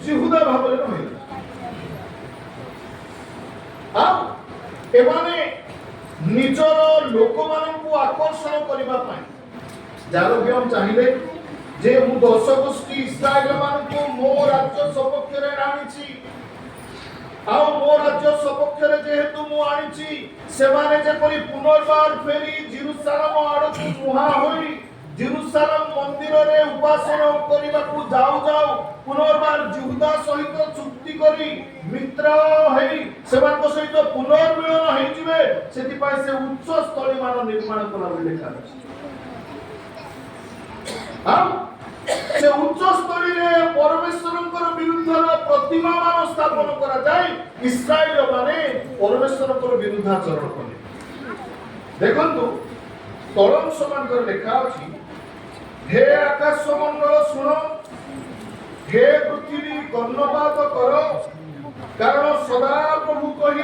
जिहुदा भाବରେ ରହିଲେ। ଆଉ ଏମାନେ ନିଜର ଲୋକମାନଙ୍କୁ ଆକର୍ଷଣ କରିବା ପାଇଁ ଜାରବିୟମ ଚାହିଁଲେ ଯେ ମୁଁ 10 ଗୋଷ୍ଠୀ ଇସ୍ରାଏଲ ମାନଙ୍କୁ ମୋ ରାଜ୍ୟ ସପକ୍ଷରେ ଆଣିଛି, ଆଉ ମୋ ରାଜ୍ୟ ସପକ୍ଷରେ ଯେହେତୁ ମୁଁ ଆଣିଛି, ସେମାନେ ଯେପରି ପୁନର୍ବାର ଫେରି ଜେରୁସାଲେମ ଆଡ଼କୁ ମୁହାଁ ହୋଇ ଜେରୁସାଲେମ ମନ୍ଦିରରେ ଉପାସନା କରିବାକୁ ଯାଉ ଯାଉ ପୁନର୍ବାର ଜିହୁଦା ସହିତ ଚୁକ୍ତି କରି ମିତ୍ର ହେଇ ସେମାନଙ୍କ ସହିତ ପୁନର୍ମିଳନ ହେଇଯିବେ, ସେଥିପାଇଁ ସେ ଉଚ୍ଚ ସ୍ଥଳୀ ମାନ ନିର୍ମାଣ କଲା ବୋଲି ଲେଖା ଅଛି। ଆଉ ସେ ଉଚ୍ଚ ସ୍ଥଳୀରେ ପରମେଶ୍ୱରଙ୍କର ବିରୁଦ୍ଧରେ ପ୍ରତିମା ମାନ ସ୍ଥାପନ କରାଯାଏ। ଇସ୍ରାଏଲ ମାନେ ପରମେଶ୍ୱରଙ୍କର ବିରୁଦ୍ଧାଚରଣ କଲେ। ଦେଖନ୍ତୁ ତଳ ଅଂଶମାନଙ୍କର ଲେଖା ଅଛି, हे आकाश मंडल सुन, हे पृथ्वी कर्णपात कर, कारण सदा प्रभु कही